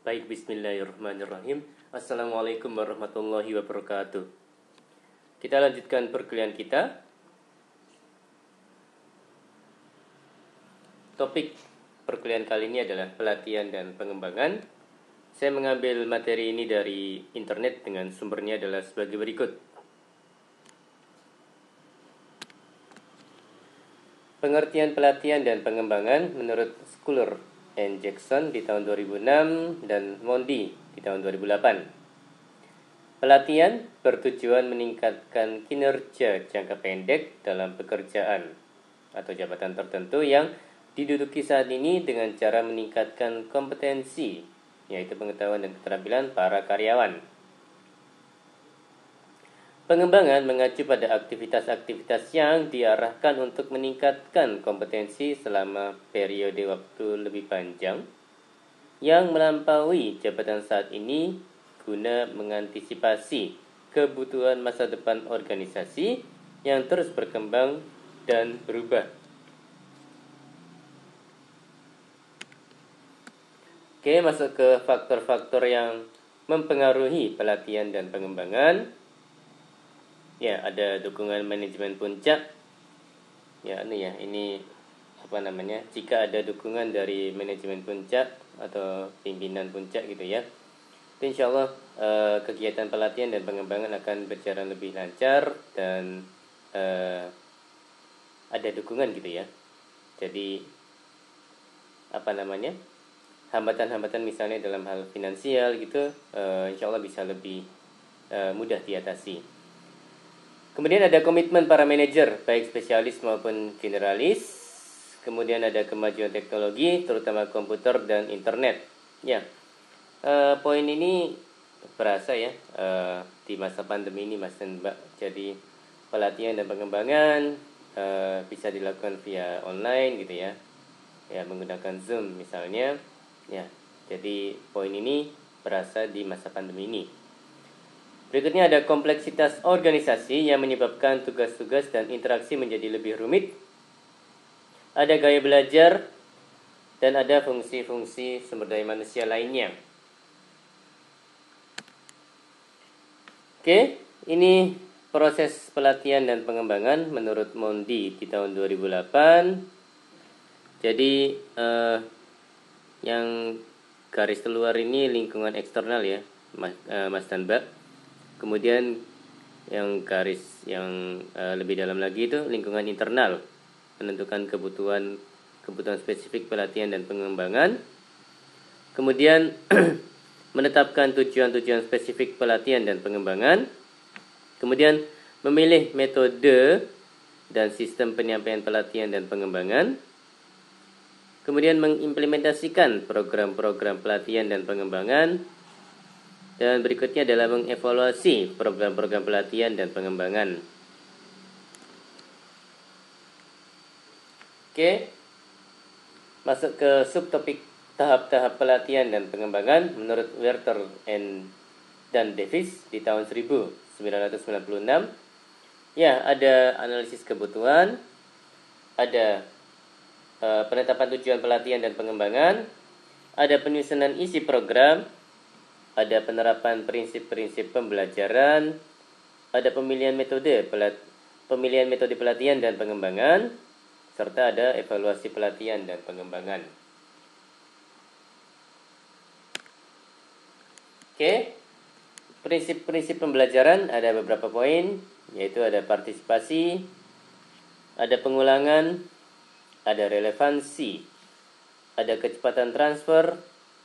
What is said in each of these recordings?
Baik, bismillahirrahmanirrahim. Assalamualaikum warahmatullahi wabarakatuh. Kita lanjutkan perkuliahan kita. Topik perkuliahan kali ini adalah pelatihan dan pengembangan. Saya mengambil materi ini dari internet dengan sumbernya adalah sebagai berikut. Pengertian pelatihan dan pengembangan menurut Schuller and Jackson di tahun 2006 dan Mondi di tahun 2008. Pelatihan bertujuan meningkatkan kinerja jangka pendek dalam pekerjaan atau jabatan tertentu yang diduduki saat ini dengan cara meningkatkan kompetensi, yaitu pengetahuan dan keterampilan para karyawan. Pengembangan mengacu pada aktivitas-aktivitas yang diarahkan untuk meningkatkan kompetensi selama periode waktu lebih panjang yang melampaui jabatan saat ini guna mengantisipasi kebutuhan masa depan organisasi yang terus berkembang dan berubah. Oke, masuk ke faktor-faktor yang mempengaruhi pelatihan dan pengembangan. Ya, ada dukungan manajemen puncak. Ini jika ada dukungan dari manajemen puncak atau pimpinan puncak gitu ya, itu insya Allah kegiatan pelatihan dan pengembangan akan berjalan lebih lancar dan ada dukungan gitu ya. Jadi hambatan-hambatan misalnya dalam hal finansial gitu, insya Allah bisa lebih mudah diatasi. Kemudian ada komitmen para manajer, baik spesialis maupun generalis. Kemudian ada kemajuan teknologi, terutama komputer dan internet. Ya, poin ini berasa ya di masa pandemi ini, Mas dan Mbak. Jadi pelatihan dan pengembangan bisa dilakukan via online gitu ya. Ya, menggunakan Zoom misalnya. Ya, jadi poin ini berasa di masa pandemi ini. Berikutnya ada kompleksitas organisasi yang menyebabkan tugas-tugas dan interaksi menjadi lebih rumit. Ada gaya belajar dan ada fungsi-fungsi sumber daya manusia lainnya. Oke, ini proses pelatihan dan pengembangan menurut Mondi di tahun 2008. Jadi yang garis keluar ini lingkungan eksternal ya, Mas dan Mbak. Kemudian yang garis yang lebih dalam lagi itu lingkungan internal, menentukan kebutuhan spesifik pelatihan dan pengembangan. Kemudian menetapkan tujuan-tujuan spesifik pelatihan dan pengembangan. Kemudian memilih metode dan sistem penyampaian pelatihan dan pengembangan. Kemudian mengimplementasikan program-program pelatihan dan pengembangan. Dan berikutnya adalah mengevaluasi program-program pelatihan dan pengembangan. Oke, masuk ke subtopik tahap-tahap pelatihan dan pengembangan menurut Werther dan Davis di tahun 1996. Ya, ada analisis kebutuhan, ada penetapan tujuan pelatihan dan pengembangan, ada penyusunan isi program, ada penerapan prinsip-prinsip pembelajaran, ada pemilihan metode pelatihan dan pengembangan, serta ada evaluasi pelatihan dan pengembangan. Oke, prinsip-prinsip pembelajaran ada beberapa poin, yaitu ada partisipasi, ada pengulangan, ada relevansi, ada kecepatan transfer,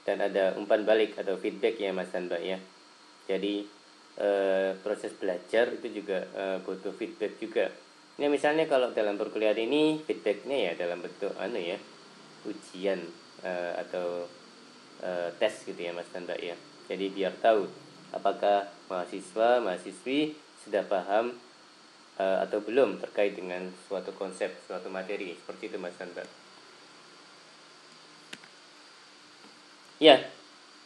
dan ada umpan balik atau feedback ya Mas dan Mbak ya. Jadi proses belajar itu juga butuh feedback juga. Ini misalnya kalau dalam perkuliahan ini feedbacknya ya dalam bentuk ujian atau tes gitu ya Mas dan Mbak ya. Jadi biar tahu apakah mahasiswi sudah paham atau belum terkait dengan suatu konsep, suatu materi. Seperti itu Mas dan Mbak. Ya,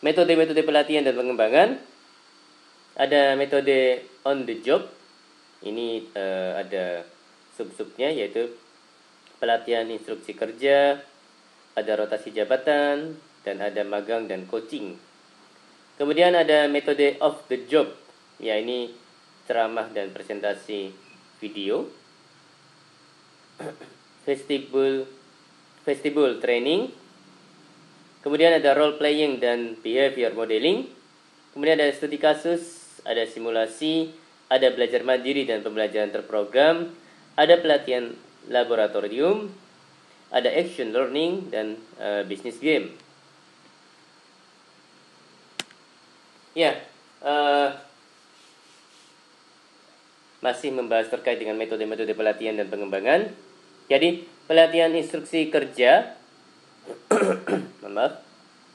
metode-metode pelatihan dan pengembangan. Ada metode on the job. Ini ada sub-subnya, yaitu pelatihan instruksi kerja, ada rotasi jabatan, dan ada magang dan coaching. Kemudian ada metode off the job, ya ini ceramah dan presentasi video. Vestibular training. Kemudian ada role playing dan behavior modeling. Kemudian ada studi kasus, ada simulasi, ada belajar mandiri dan pembelajaran terprogram, ada pelatihan laboratorium, ada action learning dan business game. Ya, masih membahas terkait dengan metode-metode pelatihan dan pengembangan. Jadi, pelatihan instruksi kerja,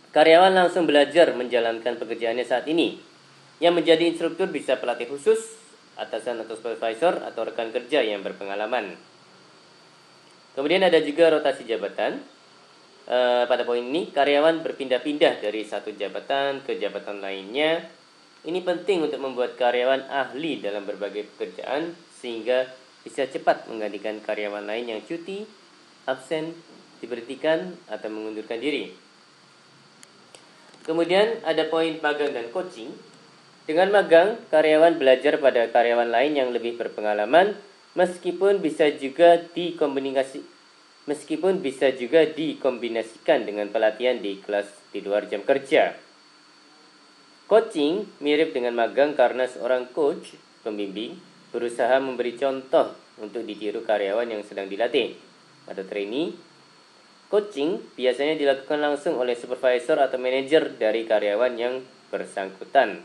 karyawan langsung belajar menjalankan pekerjaannya saat ini. Yang menjadi instruktur bisa pelatih khusus, atasan atau supervisor, atau rekan kerja yang berpengalaman. Kemudian ada juga rotasi jabatan. Pada poin ini, karyawan berpindah-pindah dari satu jabatan ke jabatan lainnya. Ini penting untuk membuat karyawan ahli dalam berbagai pekerjaan sehingga bisa cepat menggantikan karyawan lain yang cuti, absen, diberhentikan, atau mengundurkan diri. Kemudian ada poin magang dan coaching. Dengan magang, karyawan belajar pada karyawan lain yang lebih berpengalaman, meskipun bisa juga dikombinasikan dengan pelatihan di kelas di luar jam kerja. Coaching mirip dengan magang karena seorang coach, pembimbing, berusaha memberi contoh untuk ditiru karyawan yang sedang dilatih atau trainee. Coaching biasanya dilakukan langsung oleh supervisor atau manajer dari karyawan yang bersangkutan.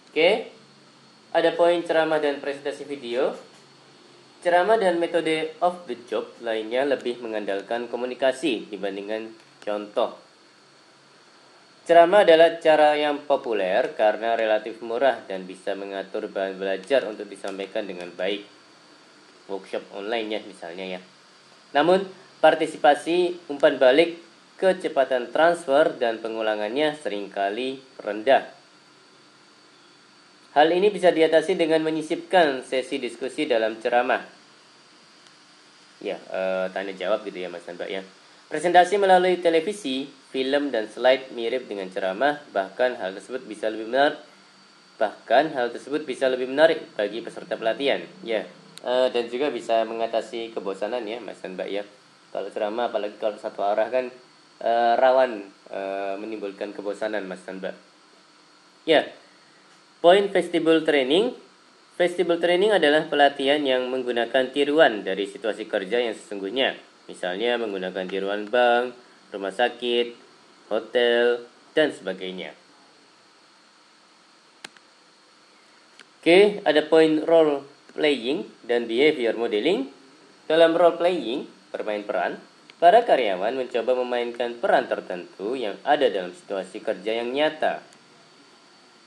Oke, ada poin ceramah dan presentasi video. Ceramah dan metode off the job lainnya lebih mengandalkan komunikasi dibandingkan contoh. Ceramah adalah cara yang populer karena relatif murah dan bisa mengatur bahan belajar untuk disampaikan dengan baik. Workshop online ya misalnya ya. Namun, partisipasi, umpan balik, kecepatan transfer, dan pengulangannya seringkali rendah. Hal ini bisa diatasi dengan menyisipkan sesi diskusi dalam ceramah. Ya, tanya jawab gitu ya Mas dan Mbak ya. Presentasi melalui televisi, film, dan slide mirip dengan ceramah, bahkan hal tersebut bisa lebih menarik bagi peserta pelatihan. Ya, dan juga bisa mengatasi kebosanan ya Mas dan Mbak ya. Kalau ceramah apalagi kalau satu arah kan rawan menimbulkan kebosanan Mas dan Mbak. Ya. Poin vestibular training. Vestibular training adalah pelatihan yang menggunakan tiruan dari situasi kerja yang sesungguhnya. Misalnya menggunakan tiruan bank, rumah sakit, hotel, dan sebagainya. Oke, ada poin role playing dan behavior modeling. Dalam role playing, bermain peran, para karyawan mencoba memainkan peran tertentu yang ada dalam situasi kerja yang nyata.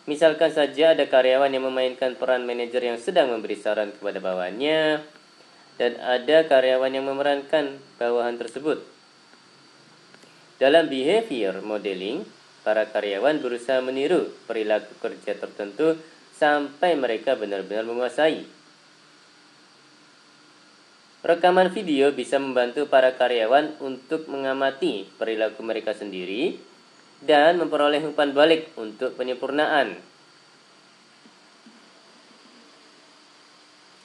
Misalkan saja ada karyawan yang memainkan peran manajer yang sedang memberi saran kepada bawahannya, dan ada karyawan yang memerankan bawahan tersebut. Dalam behavior modeling, para karyawan berusaha meniru perilaku kerja tertentu sampai mereka benar-benar menguasai. Rekaman video bisa membantu para karyawan untuk mengamati perilaku mereka sendiri dan memperoleh umpan balik untuk penyempurnaan.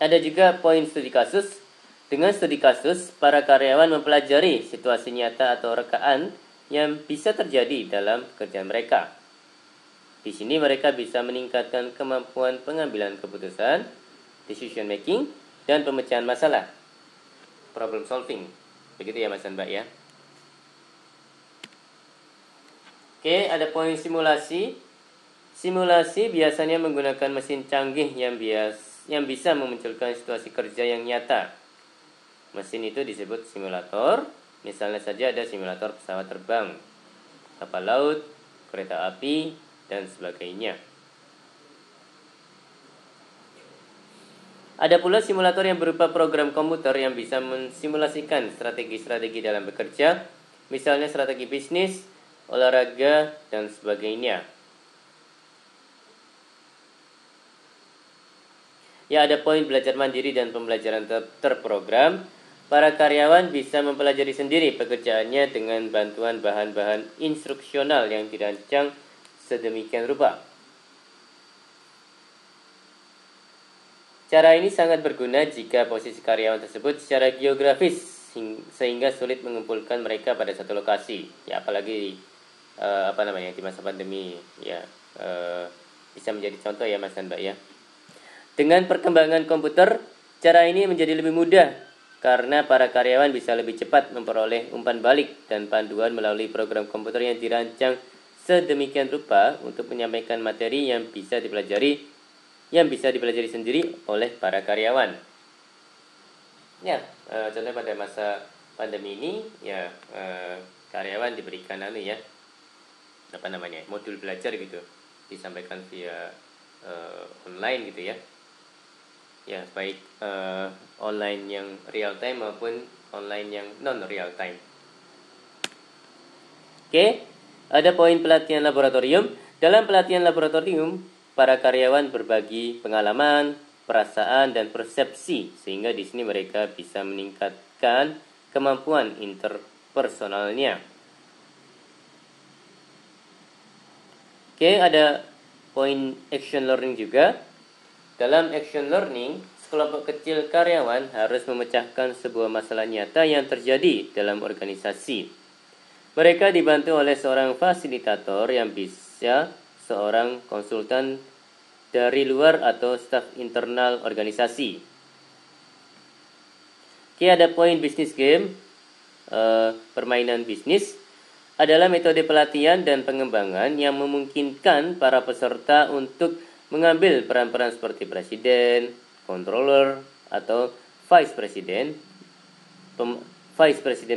Ada juga poin studi kasus. Dengan studi kasus, para karyawan mempelajari situasi nyata atau rekaan yang bisa terjadi dalam pekerjaan mereka. Di sini mereka bisa meningkatkan kemampuan pengambilan keputusan, decision making, dan pemecahan masalah, problem solving. Begitu ya Mas dan Mbak ya. Oke, ada poin simulasi. Simulasi biasanya menggunakan mesin canggih yang bisa memunculkan situasi kerja yang nyata. Mesin itu disebut simulator. Misalnya saja ada simulator pesawat terbang, kapal laut, kereta api, dan sebagainya. Ada pula simulator yang berupa program komputer yang bisa mensimulasikan strategi-strategi dalam bekerja, misalnya strategi bisnis, olahraga, dan sebagainya. Ya, ada poin belajar mandiri dan pembelajaran terprogram. para karyawan bisa mempelajari sendiri pekerjaannya dengan bantuan bahan-bahan instruksional yang dirancang sedemikian rupa. Cara ini sangat berguna jika posisi karyawan tersebut secara geografis sehingga sulit mengumpulkan mereka pada satu lokasi. Ya, apalagi di masa pandemi ya, bisa menjadi contoh ya Mas dan Mbak ya. Dengan perkembangan komputer, cara ini menjadi lebih mudah karena para karyawan bisa lebih cepat memperoleh umpan balik dan panduan melalui program komputer yang dirancang sedemikian rupa untuk menyampaikan materi yang bisa dipelajari sendiri oleh para karyawan. Ya, contohnya pada masa pandemi ini ya, karyawan diberikan modul belajar gitu, disampaikan via online gitu ya. Ya, baik online yang real time maupun online yang non real time. Oke, ada poin pelatihan laboratorium. Dalam pelatihan laboratorium, para karyawan berbagi pengalaman, perasaan, dan persepsi sehingga di sini mereka bisa meningkatkan kemampuan interpersonalnya. Oke, ada poin action learning juga. Dalam action learning, sekelompok kecil karyawan harus memecahkan sebuah masalah nyata yang terjadi dalam organisasi. Mereka dibantu oleh seorang fasilitator yang bisa seorang konsultan dari luar atau staf internal organisasi. Oke, ada poin bisnis game. Permainan bisnis adalah metode pelatihan dan pengembangan yang memungkinkan para peserta untuk mengambil peran-peran seperti presiden, controller, atau vice presiden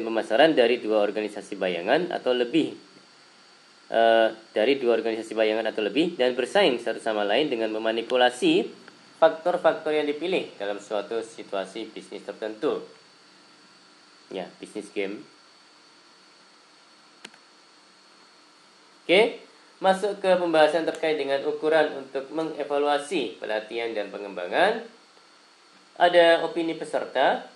pemasaran dari dua organisasi bayangan atau lebih, dan bersaing satu sama lain dengan memanipulasi faktor-faktor yang dipilih dalam suatu situasi bisnis tertentu. Ya, bisnis game. Oke, masuk ke pembahasan terkait dengan ukuran untuk mengevaluasi pelatihan dan pengembangan. Ada opini peserta.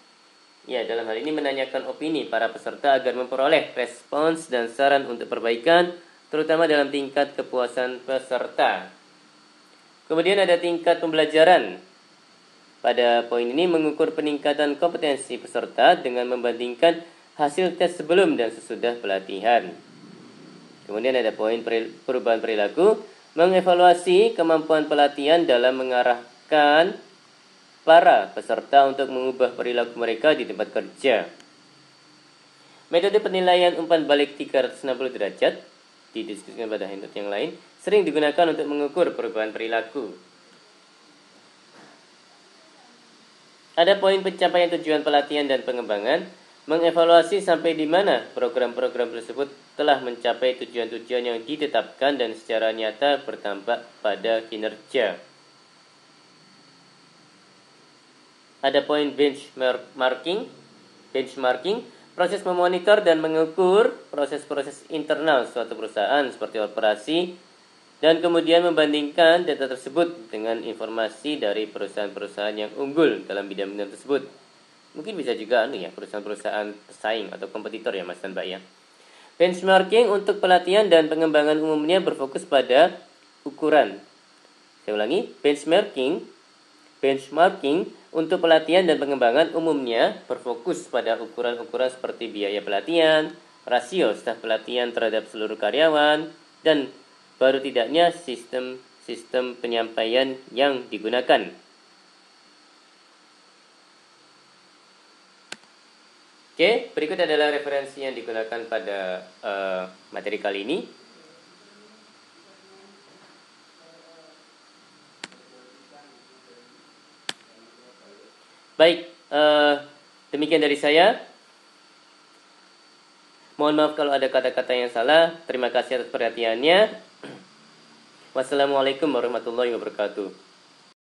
Ya, dalam hal ini menanyakan opini para peserta agar memperoleh respons dan saran untuk perbaikan, terutama dalam tingkat kepuasan peserta. Kemudian ada tingkat pembelajaran. Pada poin ini mengukur peningkatan kompetensi peserta dengan membandingkan hasil tes sebelum dan sesudah pelatihan. Kemudian ada poin perubahan perilaku, mengevaluasi kemampuan pelatihan dalam mengarahkan para peserta untuk mengubah perilaku mereka di tempat kerja. Metode penilaian umpan balik 360 derajat didiskusikan pada handout yang lain, sering digunakan untuk mengukur perubahan perilaku. Ada poin pencapaian tujuan pelatihan dan pengembangan, mengevaluasi sampai di mana program-program tersebut telah mencapai tujuan-tujuan yang ditetapkan dan secara nyata berdampak pada kinerja. Ada poin benchmarking, proses memonitor dan mengukur proses-proses internal suatu perusahaan seperti operasi, dan kemudian membandingkan data tersebut dengan informasi dari perusahaan-perusahaan yang unggul dalam bidang-bidang tersebut. Mungkin bisa juga perusahaan-perusahaan pesaing atau kompetitor ya Mas dan Mbak ya. Benchmarking untuk pelatihan dan pengembangan umumnya berfokus pada ukuran. Saya ulangi, benchmarking untuk pelatihan dan pengembangan umumnya berfokus pada ukuran-ukuran seperti biaya pelatihan, rasio staf pelatihan terhadap seluruh karyawan, dan baru tidaknya sistem penyampaian yang digunakan. Oke, berikut adalah referensi yang digunakan pada materi kali ini. Baik, demikian dari saya. Mohon maaf kalau ada kata-kata yang salah. Terima kasih atas perhatiannya. Wassalamualaikum warahmatullahi wabarakatuh.